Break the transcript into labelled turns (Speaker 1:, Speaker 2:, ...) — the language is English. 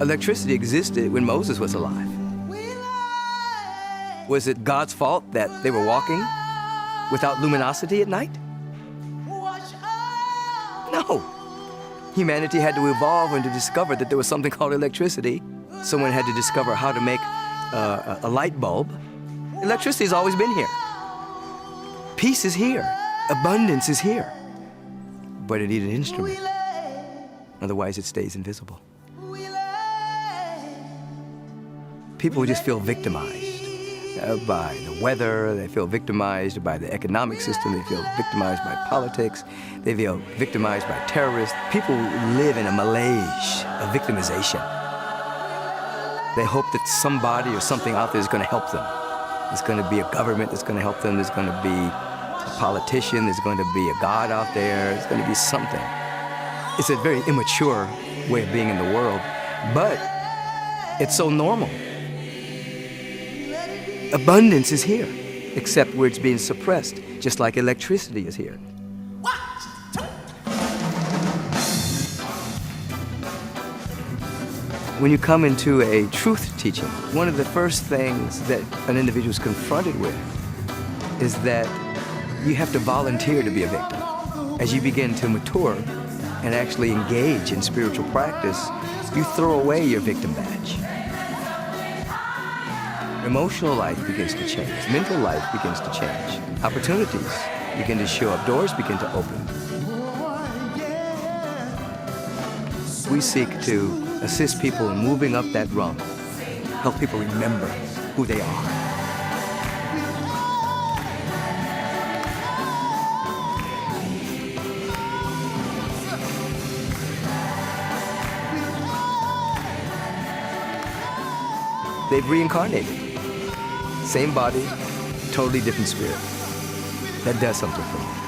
Speaker 1: Electricity existed when Moses was alive. Was it God's fault that they were walking without luminosity at night? No. Humanity had to evolve and to discover that there was something called electricity. Someone had to discover how to make a light bulb. Electricity has always been here. Peace is here. Abundance is here. But it needed an instrument. Otherwise, it stays invisible. People just feel victimized by the weather. They feel victimized by the economic system. They feel victimized by politics. They feel victimized by terrorists. People live in a malaise of victimization. They hope that somebody or something out there is going to help them. There's going to be a government that's going to help them. There's going to be a politician. There's going to be a God out there. There's going to be something. It's a very immature way of being in the world, but it's so normal. Abundance is here, except where it's being suppressed, just like electricity is here. When you come into a truth teaching, one of the first things that an individual is confronted with is that you have to volunteer to be a victim. As you begin to mature and actually engage in spiritual practice, you throw away your victim badge. Emotional life begins to change. Mental life begins to change. Opportunities begin to show up. Doors begin to open. We seek to assist people in moving up that rung, help people remember who they are. They've reincarnated. Same body, totally different spirit. That does something for me.